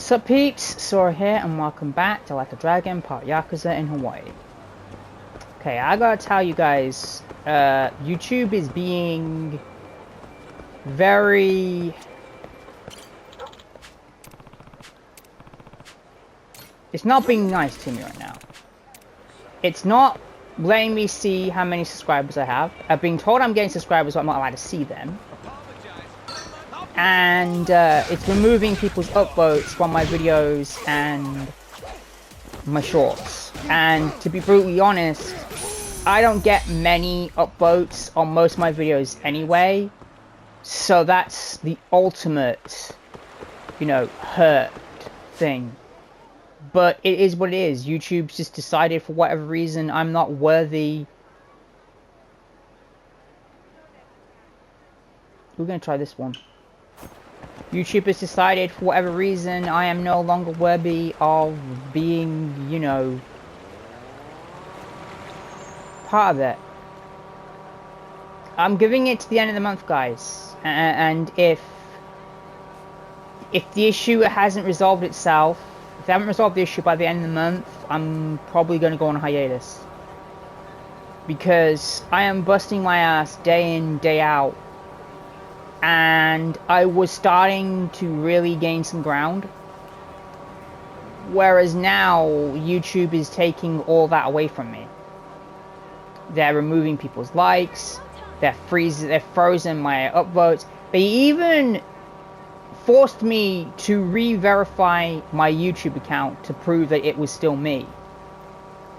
Sup peeps, Sora here and welcome back to Like a Dragon part Yakuza in Hawaii. Okay, I gotta tell you guys, YouTube is being very... It's not being nice to me right now. It's not letting me see how many subscribers I have. I've been told I'm getting subscribers, but I'm not allowed to see them. And it's removing people's upvotes from my videos and my shorts. And to be brutally honest, I don't get many upvotes on most of my videos anyway. So that's the ultimate, you know, hurt thing. But it is what it is. YouTube's just decided for whatever reason I'm not worthy. We're gonna try this one. YouTube has decided for whatever reason I am no longer worthy of being, you know, part of it. I'm giving it to the end of the month, guys. And if the issue hasn't resolved itself, if they haven't resolved the issue by the end of the month, I'm probably going to go on a hiatus. Because I am busting my ass day in, day out. And I was starting to really gain some ground. Whereas now, YouTube is taking all that away from me. They're removing people's likes. They're frozen my upvotes. They even forced me to re-verify my YouTube account to prove that it was still me.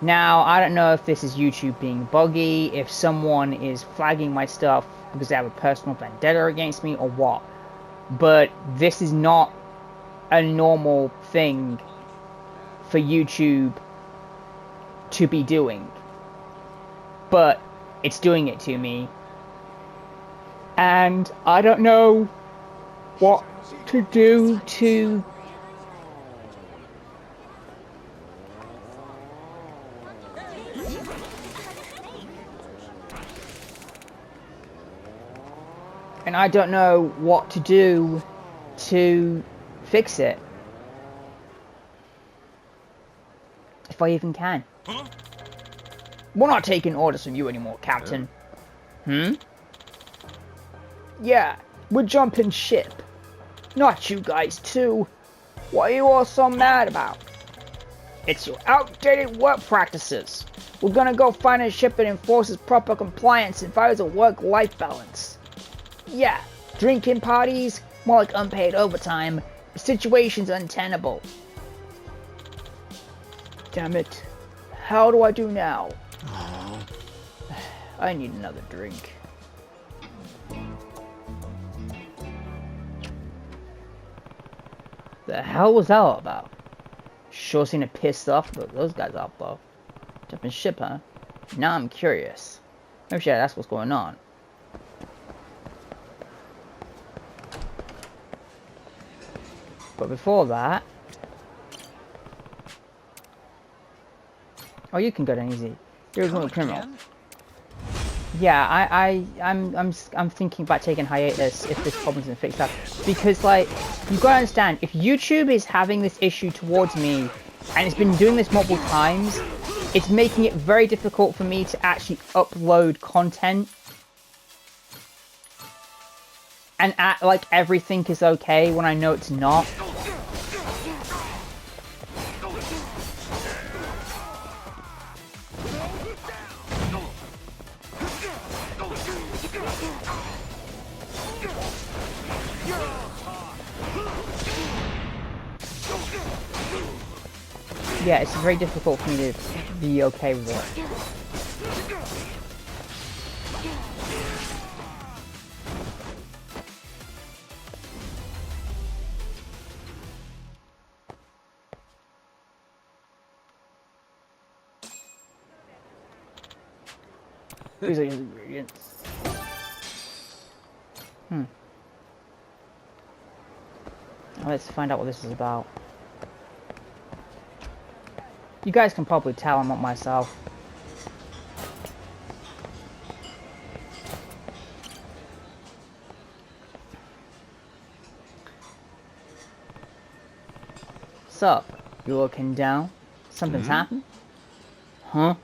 Now, I don't know if this is YouTube being buggy, if someone is flagging my stuff because they have a personal vendetta against me or what. But this is not a normal thing for YouTube to be doing. But it's doing it to me. And I don't know what to do to... And I don't know what to do to fix it. If I even can. Huh? We're not taking orders from you anymore, Captain. Hmm? Yeah, we're jumping ship. Not you guys too. What are you all so mad about? It's your outdated work practices. We're gonna go find a ship that enforces proper compliance and values a work-life balance. Yeah, drinking parties, more like unpaid overtime. The situation's untenable. Damn it. How do I do now? I need another drink. The hell was that all about? Sure seem to piss off those guys off though. Jumping ship, huh? Now I'm curious. Maybe that's what's going on. But before that... Oh, you can go down easy. You're a criminal. Yeah, I'm thinking about taking hiatus if this problem isn't fixed up. Because, like, you've got to understand, if YouTube is having this issue towards me, and it's been doing this multiple times, it's making it very difficult for me to actually upload content. And act like everything is okay when I know it's not. Yeah, it's very difficult for me to be okay with it. These are his ingredients. Let's find out what this is about. You guys can probably tell I'm not myself. What's up? You looking down? Something's happened? Huh?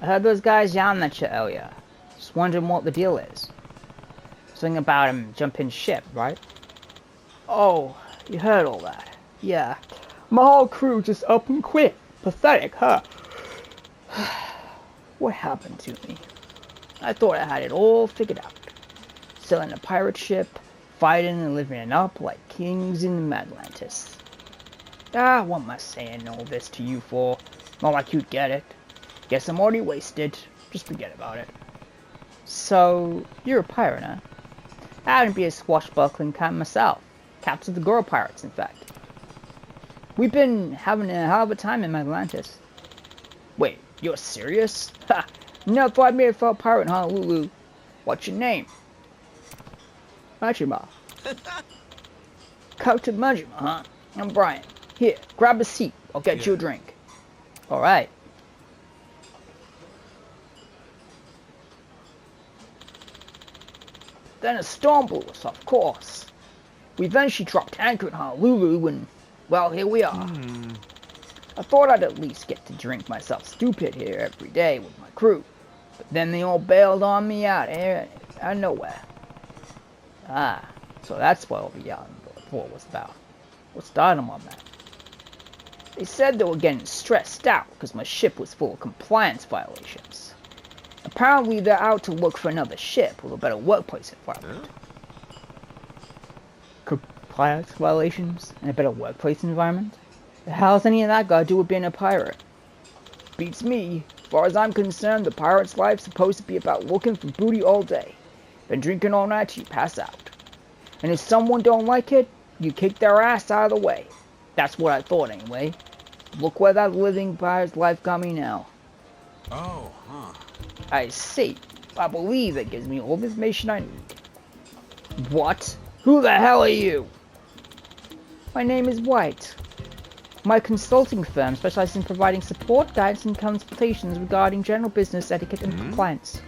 I heard those guys yelling at you earlier. Just wondering what the deal is. Something about him jumping ship, right? Oh, you heard all that. Yeah. My whole crew just up and quit. Pathetic, huh? What happened to me? I thought I had it all figured out. Selling a pirate ship, fighting and living it up like kings in Atlantis. What am I saying all this to you for? Not like you'd get it. Guess I'm already wasted. Just forget about it. So, you're a pirate, huh? I happen to be a swashbuckling kind myself. Captain of the Goro Pirates, in fact. We've been having a hell of a time in Atlantis. Wait, you're serious? Ha! Never thought I'd made a fellow pirate in Honolulu. What's your name? Majima. Captain Majima, huh? I'm Brian. Here, grab a seat. I'll get you a drink. Alright. Then a storm blew us, of course. We eventually dropped anchor in Honolulu and, well, here we are. I thought I'd at least get to drink myself stupid here every day with my crew. But then they all bailed on me out here out of nowhere. So that's what all the yelling before was about. What started them on that? They said they were getting stressed out because my ship was full of compliance violations. Apparently they're out to look for another ship with a better workplace environment. Compliance violations and a better workplace environment? The hell's any of that got to do with being a pirate? Beats me. As far as I'm concerned, the pirate's life's supposed to be about looking for booty all day. Been drinking all night till you pass out. And if someone don't like it, you kick their ass out of the way. That's what I thought anyway. Look where that living pirate's life got me now. Oh, huh. I see. I believe that gives me all the information I need. What? Who the hell are you? My name is White. My consulting firm specializes in providing support, guidance, and consultations regarding general business etiquette and compliance.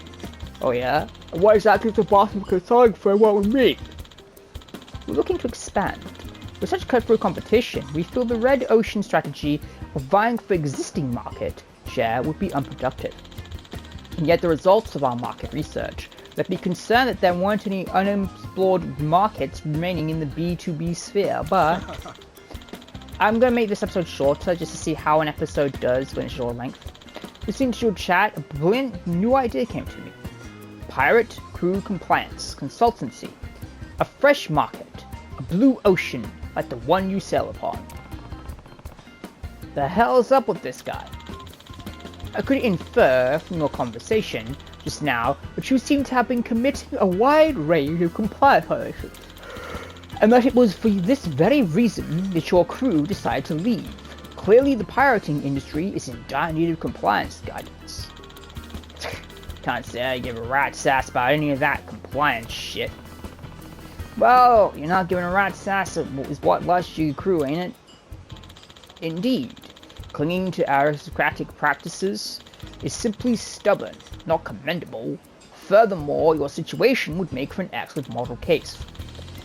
Oh yeah? What exactly does the boss of the consulting firm want with me? We're looking to expand. With such cutthroat competition, we feel the red ocean strategy of vying for existing market share would be unproductive. And yet the results of our market research left me concerned that there weren't any unexplored markets remaining in the B2B sphere, but I'm going to make this episode shorter just to see how an episode does when it's short length. Listening to your chat, a brilliant new idea came to me. Pirate Crew Compliance Consultancy. A fresh market. A blue ocean like the one you sail upon. The hell's up with this guy? I could infer from your conversation just now that you seem to have been committing a wide range of compliance violations, and that it was for this very reason that your crew decided to leave. Clearly the pirating industry is in dire need of compliance guidance. Can't say I give a rat's ass about any of that compliance shit. Well, you're not giving a rat's ass is what lost you crew, ain't it? Indeed. Clinging to aristocratic practices is simply stubborn, not commendable. Furthermore, your situation would make for an excellent model case.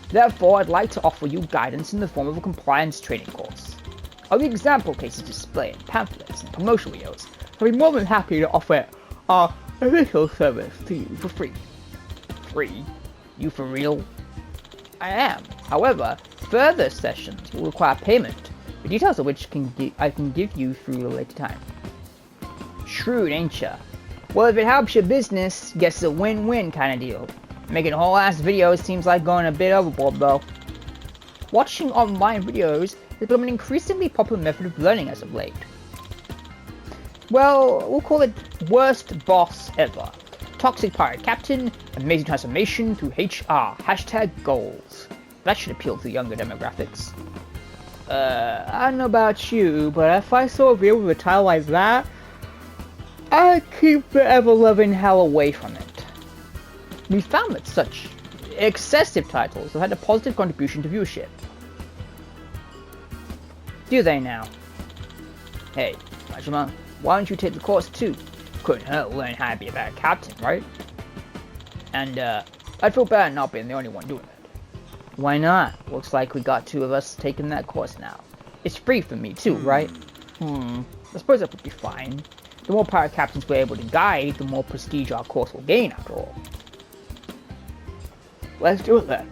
Therefore, I'd like to offer you guidance in the form of a compliance training course. All the example cases displayed in pamphlets and promotional videos, I'd be more than happy to offer our initial service to you for free. Free? You for real? I am. However, further sessions will require payment, the details of which I can give you through a later time. Shrewd, ain't ya? Well, if it helps your business, guess it's a win-win kind of deal. Making whole ass videos seems like going a bit overboard though. Watching online videos has become an increasingly popular method of learning as of late. Well, we'll call it worst boss ever. Toxic pirate captain, amazing transformation through HR, #goals. That should appeal to the younger demographics. I don't know about you, but if I saw a video with a title like that, I'd keep the ever-loving hell away from it. We found that such excessive titles have had a positive contribution to viewership. Do they now? Hey, Majima, why don't you take the course too? Couldn't hurt to learn how to be a better captain, right? And, I'd feel bad not being the only one doing it. Why not? Looks like we got two of us taking that course now. It's free for me too, right? I suppose that would be fine. The more pirate captains we're able to guide, the more prestige our course will gain after all. Let's do it then.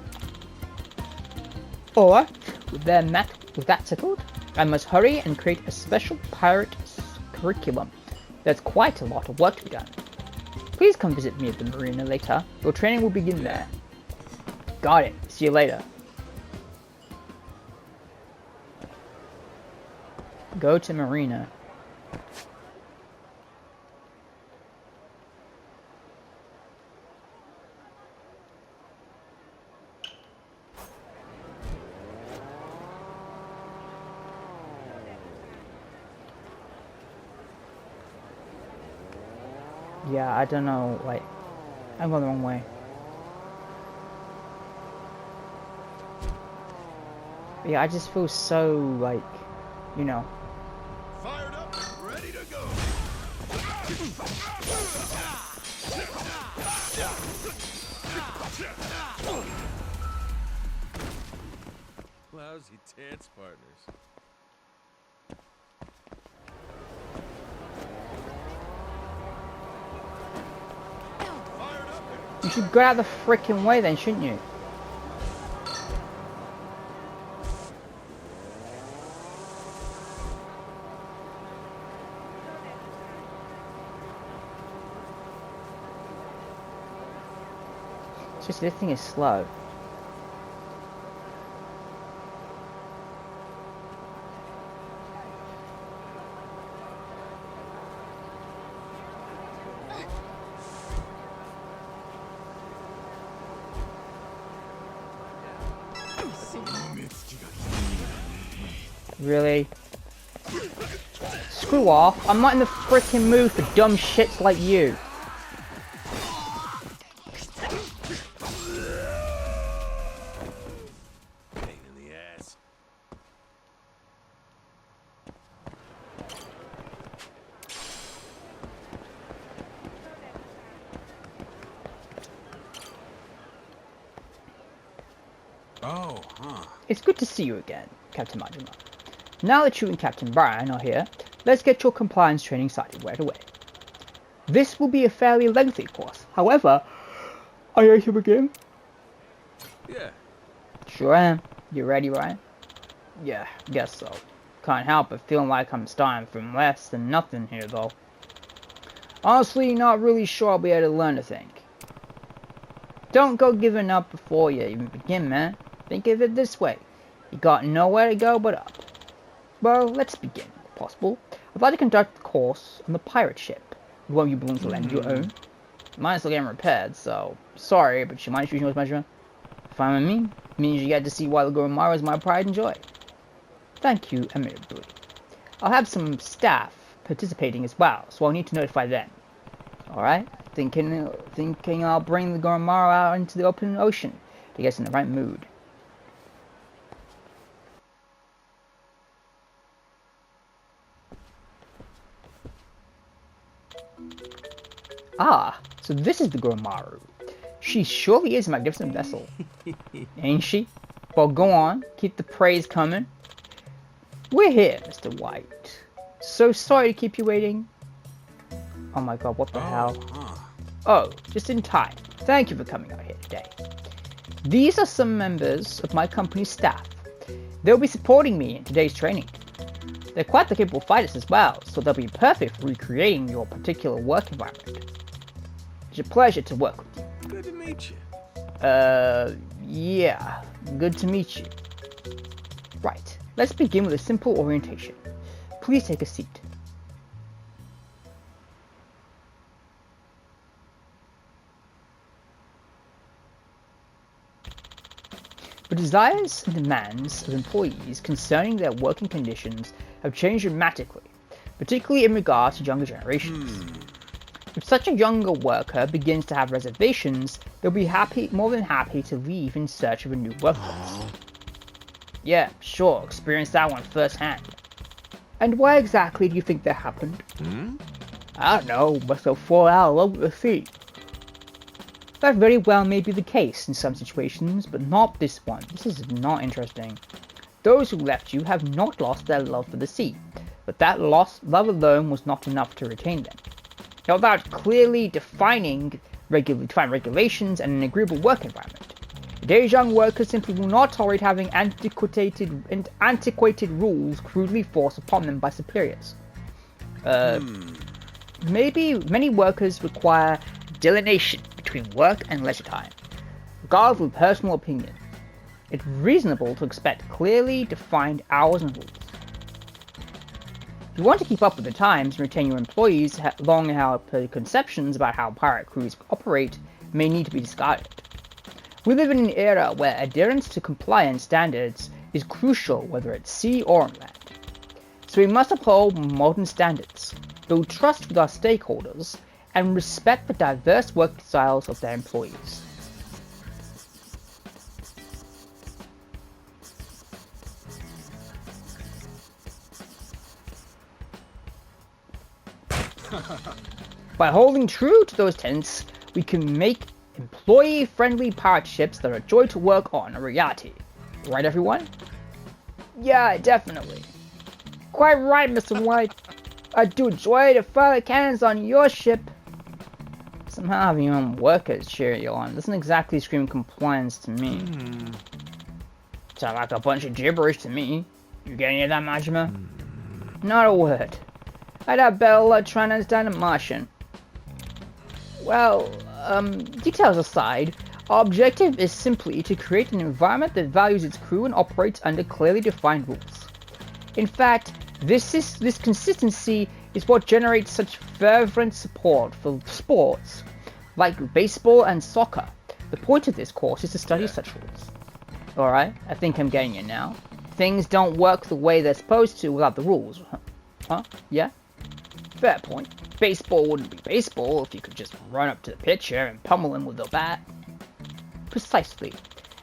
Or, with that settled, I must hurry and create a special pirate curriculum. There's quite a lot of work to be done. Please come visit me at the marina later. Your training will begin there. Got it. See you later. Go to marina. Yeah, I don't know, like, I'm going the wrong way. Yeah, I just feel so, like, you know. Fired up, ready to go. Lousy dance partners. You should go out the frickin' way then, shouldn't you? It's just this thing is slow. Really? Screw off. I'm not in the frickin' mood for dumb shits like you. Pain in the ass. Oh, huh. It's good to see you again, Captain Majima. Now that you and Captain Brian are here, let's get your compliance training started right away. This will be a fairly lengthy course. However, are you ready to begin? Yeah. Sure am. You ready, Ryan? Yeah, guess so. Can't help but feeling like I'm starting from less than nothing here, though. Honestly, not really sure I'll be able to learn a thing. Don't go giving up before you even begin, man. Think of it this way. You got nowhere to go but up. Well, let's begin, if possible. I'd like to conduct the course on the pirate ship. Won't you belong to lend your own? Mine's still getting repaired, so sorry, but you mind choosing yours, measure? Fine with me. Means you get to see why the Goromaru is my pride and joy. Thank you, amiably. I'll have some staff participating as well, so I'll need to notify them. Alright? Thinking I'll bring the Goromaru out into the open ocean to get us in the right mood. Ah, so this is the Goromaru. She surely is a magnificent vessel. Ain't she? Well, go on. Keep the praise coming. We're here, Mr. White. So sorry to keep you waiting. Oh my god, what the hell? Oh, just in time. Thank you for coming out here today. These are some members of my company's staff. They'll be supporting me in today's training. They're quite the capable fighters as well, so they'll be perfect for recreating your particular work environment. It's a pleasure to work with you. Good to meet you. Yeah. Good to meet you. Right. Let's begin with a simple orientation. Please take a seat. The desires and demands of employees concerning their working conditions have changed dramatically, particularly in regards to younger generations. If such a younger worker begins to have reservations, they'll be more than happy to leave in search of a new workplace. Yeah, sure, experienced that one firsthand. And why exactly do you think that happened? I don't know, must have fallen out over the sea. That very well may be the case in some situations, but not this one. This is not interesting. Those who left you have not lost their love for the sea, but that love alone was not enough to retain them. Now, without clearly defined regulations and an agreeable work environment, today's young workers simply will not tolerate having antiquated rules crudely forced upon them by superiors. Maybe many workers require delineation between work and leisure time, regardless of personal opinion. It's reasonable to expect clearly defined hours and rules. If you want to keep up with the times and retain your employees, long-held preconceptions about how pirate crews operate may need to be discarded. We live in an era where adherence to compliance standards is crucial, whether at sea or on land. So we must uphold modern standards, build trust with our stakeholders, and respect the diverse work styles of their employees. By holding true to those tenets, we can make employee-friendly pirate ships that are a joy to work on a reality. Right, everyone? Yeah, definitely. Quite right, Mr. White. I do enjoy to fire the cannons on your ship. Somehow having your own workers cheer you on doesn't exactly scream compliance to me. Sounds like a bunch of gibberish to me. You get any of that, Majima? Not a word. I'd have better luck trying to understand a Martian. Well, details aside, our objective is simply to create an environment that values its crew and operates under clearly defined rules. In fact, this consistency is what generates such fervent support for sports like baseball and soccer. The point of this course is to study such rules. Alright, I think I'm getting it now. Things don't work the way they're supposed to without the rules. Huh? Yeah? Fair point. Baseball wouldn't be baseball if you could just run up to the pitcher and pummel him with a bat. Precisely.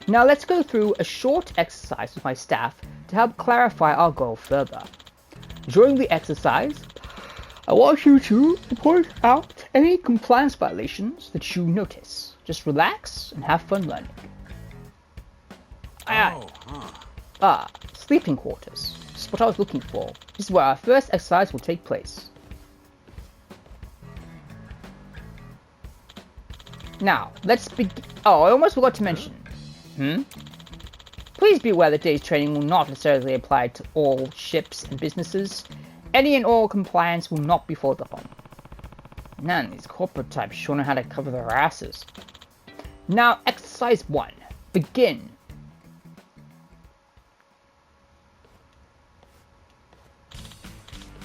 Now let's go through a short exercise with my staff to help clarify our goal further. During the exercise, I want you to point out any compliance violations that you notice. Just relax and have fun learning. Sleeping quarters. This is what I was looking for. This is where our first exercise will take place. Now, let's begin. Oh, I almost forgot to mention. Please be aware that today's training will not necessarily apply to all ships and businesses. Any and all compliance will not be followed upon. Man, these corporate types sure know how to cover their asses. Now, exercise 1. Begin.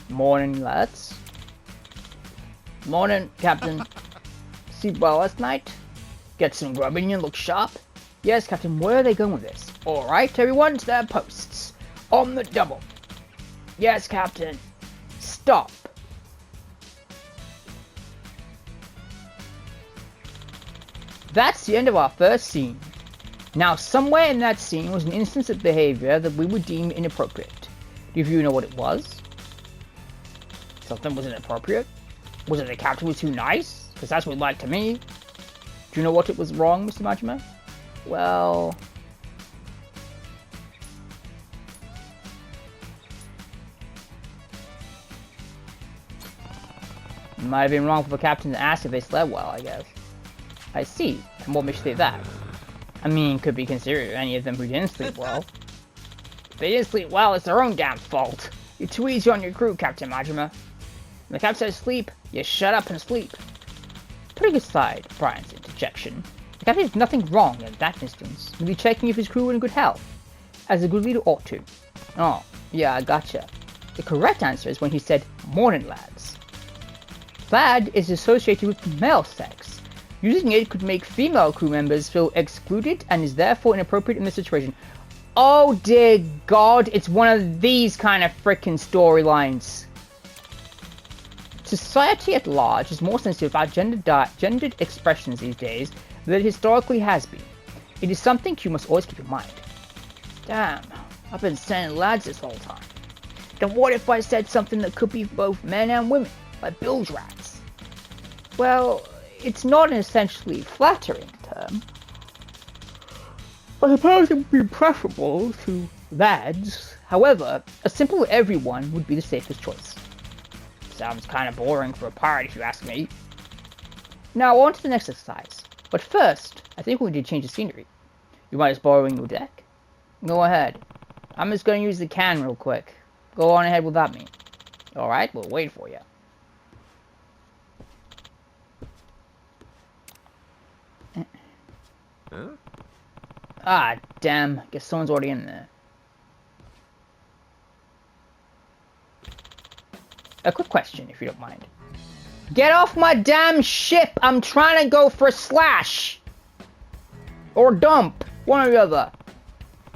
Morning, lads. Morning, Captain. Sleep well last night? Get some grub in you and look sharp? Yes, Captain, where are they going with this? Alright, everyone to their posts. On the double. Yes, Captain. Stop. That's the end of our first scene. Now, somewhere in that scene was an instance of behavior that we would deem inappropriate. Do you know what it was? Something was inappropriate? Was it the captain was too nice? Because that's what it like to me. Do you know what it was wrong, Mr. Majima? Well... It might have been wrong for the captain to ask if they slept well, I guess. I see. And what makes you say that? I mean, could be considered any of them who didn't sleep well. If they didn't sleep well, it's their own damn fault. You're too easy on your crew, Captain Majima. When the captain says sleep, you shut up and sleep. Putting aside Brian's interjection, the captain did nothing wrong in that instance, merely checking if his crew were in good health, as a good leader ought to. Oh, yeah, I gotcha. The correct answer is when he said, morning, lads. Lad is associated with male sex. Using it could make female crew members feel excluded and is therefore inappropriate in this situation. Oh dear God, it's one of these kind of frickin' storylines. Society at large is more sensitive about gendered expressions these days than it historically has been. It is something you must always keep in mind. Damn, I've been saying lads this whole time. Then what if I said something that could be both men and women, like bilge rats? Well, it's not an essentially flattering term. I suppose it would be preferable to lads. However, a simple everyone would be the safest choice. Sounds kind of boring for a pirate if you ask me. Now on to the next exercise. But first, I think we need to change the scenery. You mind just borrowing your deck? Go ahead. I'm just going to use the can real quick. Go on ahead without me. Alright, we'll wait for you. Huh? Ah, damn. Guess someone's already in there. A quick question, if you don't mind. Get off my damn ship! I'm trying to go for a slash! Or dump! One or the other.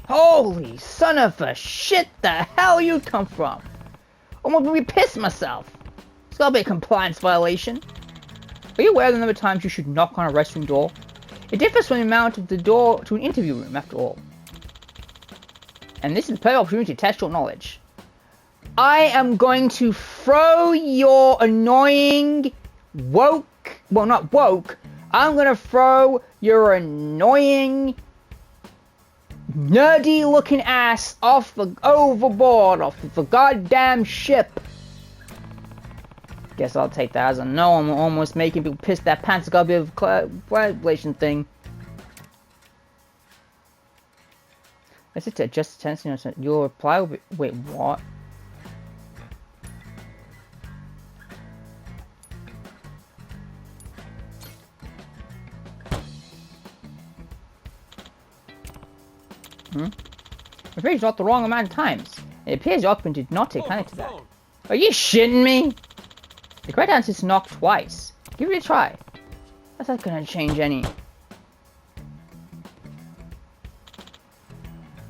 Holy son of a shit, the hell you come from? Almost made me piss myself. It's gotta be a compliance violation. Are you aware of the number of times you should knock on a restroom door? It differs from the amount of the door to an interview room, after all. And this is a perfect opportunity to test your knowledge. I am going to throw your annoying woke... Well, not woke. I'm gonna throw your annoying... nerdy looking ass off the overboard, off the goddamn ship. Guess I'll take that as a no. I'm almost making people piss their pants. It's gotta be a collaboration thing. Let's just adjust the tension. Your reply will be... Wait, what? I'm afraid you got the wrong amount of times. It appears your occupant did not take kindly to that. Are you shitting me? The correct answer is to knock twice. Give it a try. That's not gonna change any.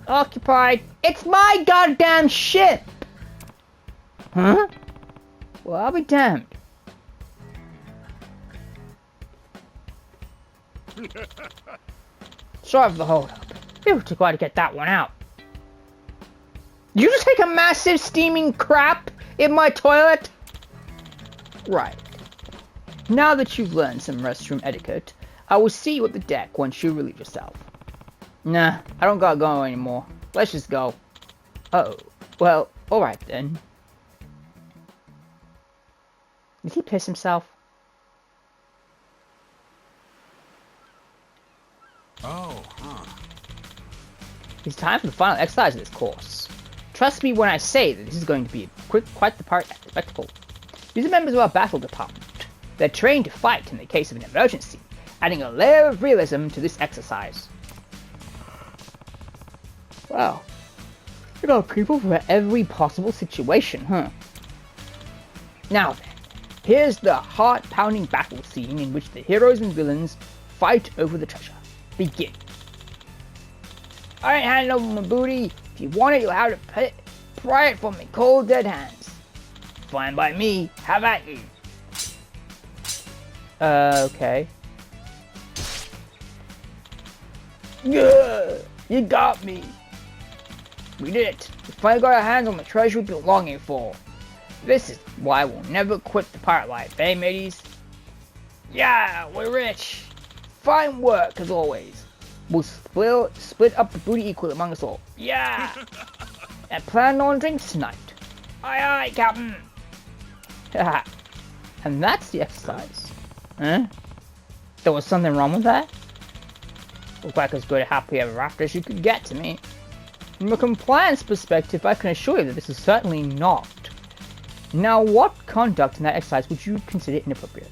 Occupied. It's my goddamn ship! Huh? Well, I'll be damned. Sorry for the hold up. It took a while to get that one out. You just take a massive steaming crap in my toilet? Right. Now that you've learned some restroom etiquette, I will see you at the deck once you relieve yourself. Nah, I don't gotta go anymore. Let's just go. Oh, well, alright then. Did he piss himself? Oh, huh. It's time for the final exercise of this course. Trust me when I say that this is going to be quite the spectacle. These are members of our battle department. They're trained to fight in the case of an emergency, adding a layer of realism to this exercise. Wow. You got people for every possible situation, huh? Now then, here's the heart-pounding battle scene in which the heroes and villains fight over the treasure. Begin. I ain't handing over my booty. If you want it, you'll have to pry it from me cold dead hands. Fine by me. Have at you. Okay. Yeah, you got me. We did it. We finally got our hands on the treasure we've been longing for. This is why we'll never quit the pirate life, eh, mateys? Yeah, we're rich. Fine work, as always. We'll split up the booty equally among us all. Yeah! And plan on drinks tonight. Aye aye, Captain! Haha. And that's the exercise. Huh? There was something wrong with that? Looked like as good a happy ever after as you could get to me. From a compliance perspective, I can assure you that this is certainly not. Now, what conduct in that exercise would you consider inappropriate?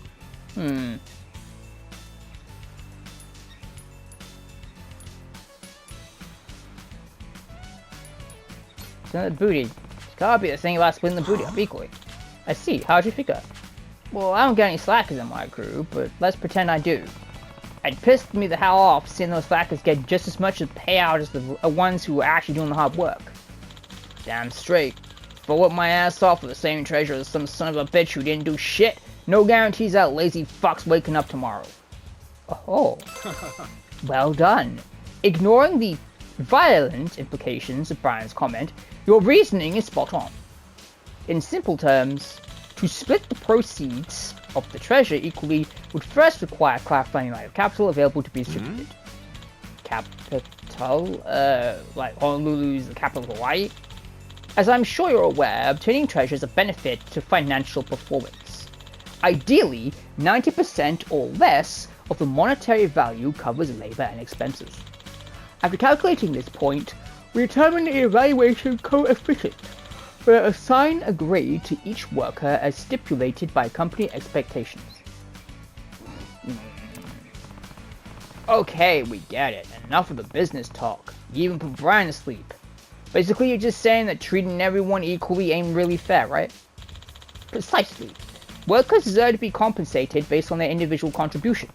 The booty. It's gotta be the thing about splitting the booty up equally. I see. How'd you figure? Well, I don't get any slackers in my crew, but let's pretend I do. It pissed me the hell off seeing those slackers get just as much of payout as the ones who are actually doing the hard work. Damn straight. If I whip my ass off for the same treasure as some son of a bitch who didn't do shit, no guarantees that lazy fuck's waking up tomorrow. Oh. Well done. Ignoring the violent implications of Brian's comment, your reasoning is spot on. In simple terms, to split the proceeds of the treasure equally would first require clarifying the amount of capital available to be distributed. capital, like Honolulu's the capital of Hawaii. As I'm sure you're aware, obtaining treasure is a benefit to financial performance. Ideally, 90% or less of the monetary value covers labor and expenses. After calculating this point, we determine the evaluation coefficient, where assign a grade to each worker as stipulated by company expectations. Okay, we get it. Enough of the business talk. You even put Brian to sleep. Basically, you're just saying that treating everyone equally ain't really fair, right? Precisely. Workers deserve to be compensated based on their individual contributions.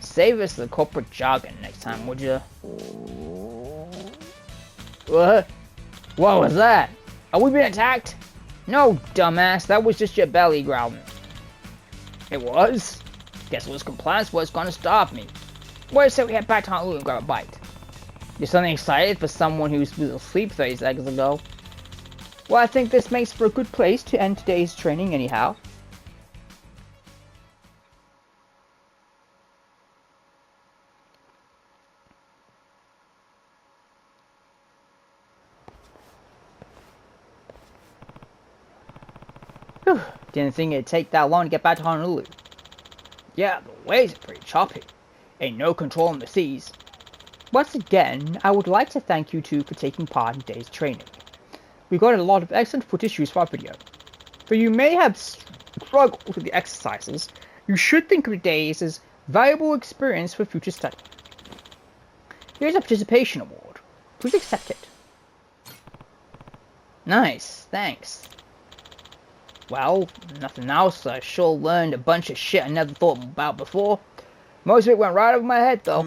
Save us the corporate jargon next time, would you? What? What was that? Are we being attacked? No, dumbass, that was just your belly growling. It was? Guess it was compliance was gonna stop me. Why say we head back to Honolulu and grab a bite? You're something excited for someone who was asleep 30 seconds ago. Well, I think this makes for a good place to end today's training anyhow. Whew, didn't think it'd take that long to get back to Honolulu. Yeah, the waves are pretty choppy. Ain't no control on the seas. Once again, I would like to thank you two for taking part in today's training. We got a lot of excellent footage for our video. Though you may have struggled with the exercises, you should think of the days as valuable experience for future study. Here's a participation award. Please accept it. Nice, thanks. Well, nothing else. I sure learned a bunch of shit I never thought about before. Most of it went right over my head, though.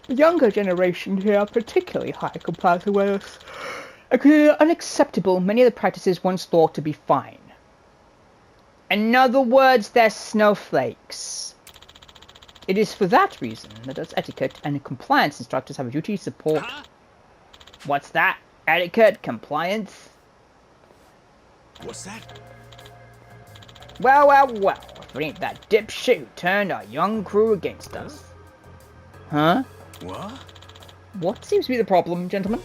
The younger generation here are particularly high compared to us. I consider unacceptable many of the practices once thought to be fine. In other words, they're snowflakes. It is for that reason that as etiquette and compliance instructors have a duty to support... Huh? What's that? Etiquette? Compliance? What's that? Well, if it ain't that dipshit who turned our young crew against us. Huh? What? What seems to be the problem, gentlemen?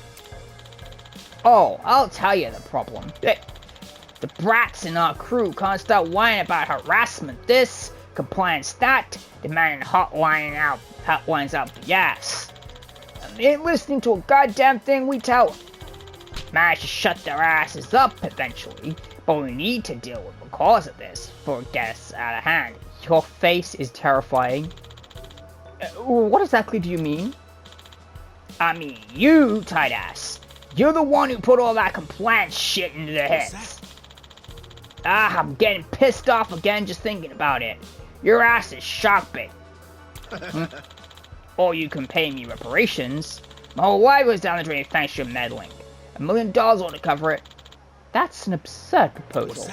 Oh, I'll tell you the problem. The brats in our crew can't stop whining about harassment this, compliance that, demanding hotlines out the ass. And they ain't listening to a goddamn thing we tell them. Manage to shut their asses up eventually, but we need to deal with the cause of this before it gets out of hand. Your face is terrifying. What exactly do you mean? I mean, you, tight ass. You're the one who put all that compliance shit into their heads. I'm getting pissed off again just thinking about it. Your ass is shark bait. Or you can pay me reparations. My whole life was down the drain thanks to your meddling. $1 million ought to cover it. That's an absurd proposal.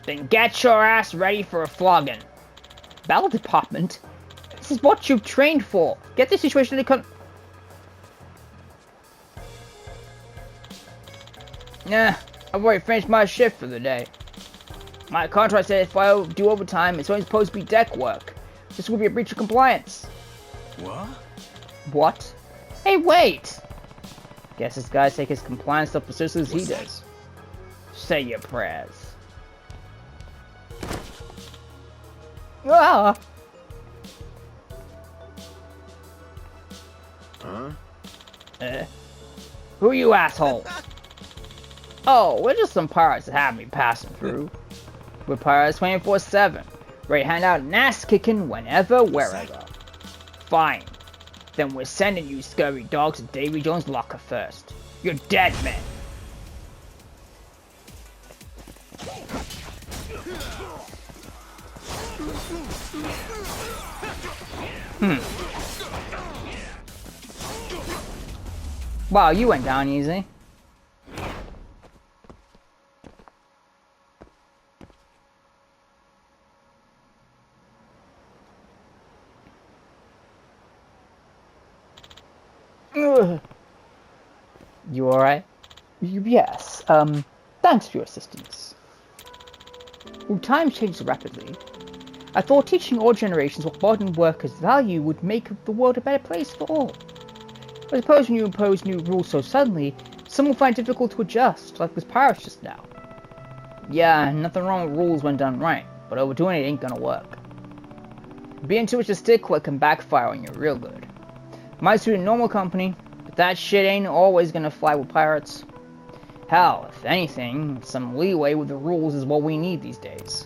Then get your ass ready for a flogging. Battle department? This is what you've trained for. Get this situation to Nah, I've already finished my shift for the day. My contract says if I do overtime, it's only supposed to be deck work. This will be a breach of compliance. What? What? Hey, wait! Guess this guy's taking his compliance stuff as seriously as he does. Say your prayers. Ah! Huh? Who are you assholes? Oh, we're just some pirates that have me passing through. We're pirates 24/7. Ready to hand out an ass kicking whenever, wherever. Fine. Then we're sending you scurvy dogs to Davy Jones' locker first. You're dead men. Wow, you went down easy. You alright? Yes, thanks for your assistance. Well, time changes rapidly. I thought teaching all generations what modern workers value would make the world a better place for all. I suppose when you impose new rules so suddenly, some will find it difficult to adjust, like this pirates just now. Yeah, nothing wrong with rules when done right, but overdoing it ain't gonna work. Being too much a stickler can backfire on you real good. Might suit a normal company, but that shit ain't always gonna fly with pirates. Hell, if anything, some leeway with the rules is what we need these days.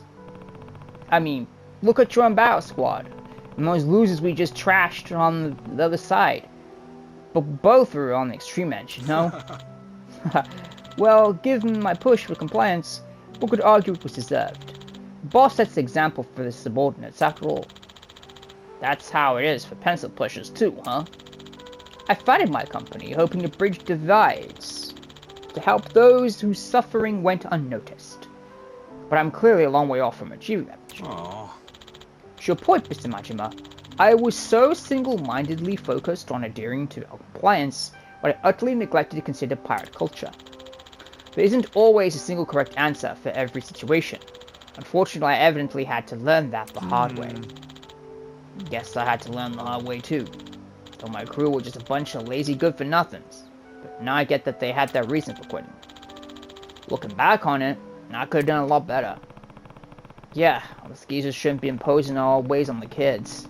I mean, look at your Battle Squad, and those losers we just trashed on the other side. But both are on the extreme edge, you know? Well, given my push for compliance, one could argue it was deserved. The boss sets the example for the subordinates, after all. That's how it is for pencil pushers too, huh? I founded my company hoping to bridge divides, to help those whose suffering went unnoticed. But I'm clearly a long way off from achieving that vision. To your point, Mr. Majima, I was so single-mindedly focused on adhering to compliance, but I utterly neglected to consider pirate culture. There isn't always a single correct answer for every situation. Unfortunately, I evidently had to learn that the hard way. Guess I had to learn the hard way too. Though my crew were just a bunch of lazy good-for-nothings. But now I get that they had their reason for quitting. Looking back on it, I could have done a lot better. Yeah, the skeezers shouldn't be imposing all ways on the kids.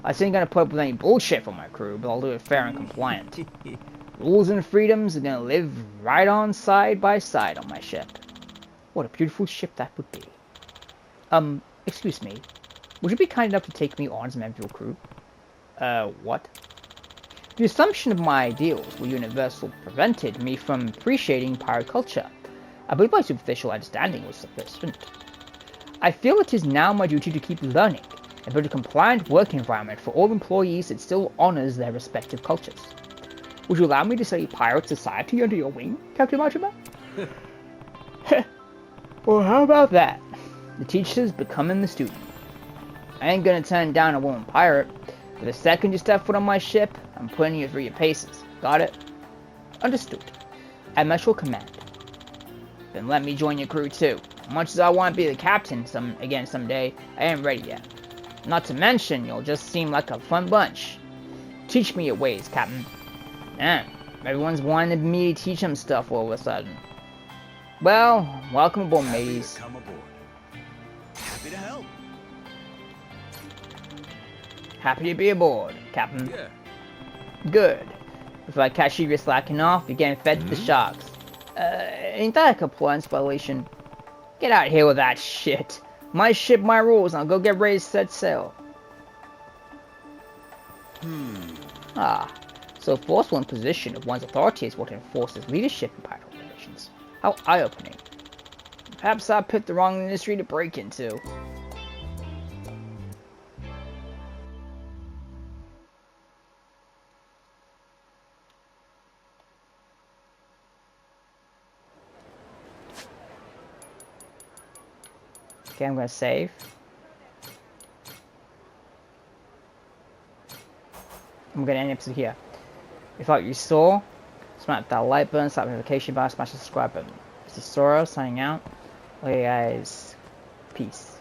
I ain't gonna put up with any bullshit from my crew, but I'll do it fair and compliant. Rules and freedoms are gonna live right on side by side on my ship. What a beautiful ship that would be. Excuse me. Would you be kind enough to take me on as a member of your crew? What? The assumption of my ideals were universal prevented me from appreciating pirate culture. I believe my superficial understanding was sufficient. I feel it is now my duty to keep learning and build a compliant work environment for all employees that still honors their respective cultures. Would you allow me to study pirate society under your wing, Captain Majima? Well, how about that? The teacher's becoming the student. I ain't gonna turn down a woman pirate, but the second you step foot on my ship, I'm putting you through your paces. Got it? Understood. At my short command. Then let me join your crew too. Much as I want to be the captain someday, I ain't ready yet. Not to mention, you'll just seem like a fun bunch. Teach me your ways, Captain. Man, everyone's wanted me to teach them stuff all of a sudden. Well, welcome aboard, mateys. Come aboard. Happy to help. Happy to be aboard, Captain. Yeah. Good. If I catch you slacking off, you're getting fed to the sharks. Ain't that a compliance violation? Get out of here with that shit. My ship, my rules, and I'll go get ready to set sail. Ah, so forceful imposition of one's authority is what enforces leadership in pirate organizations. How eye-opening. Perhaps I picked the wrong industry to break into. Okay, I'm gonna save. I'm gonna end the episode here. If what you saw, smash that like button, slap the notification button, smash the subscribe button. This is Sora signing out. Okay guys, peace.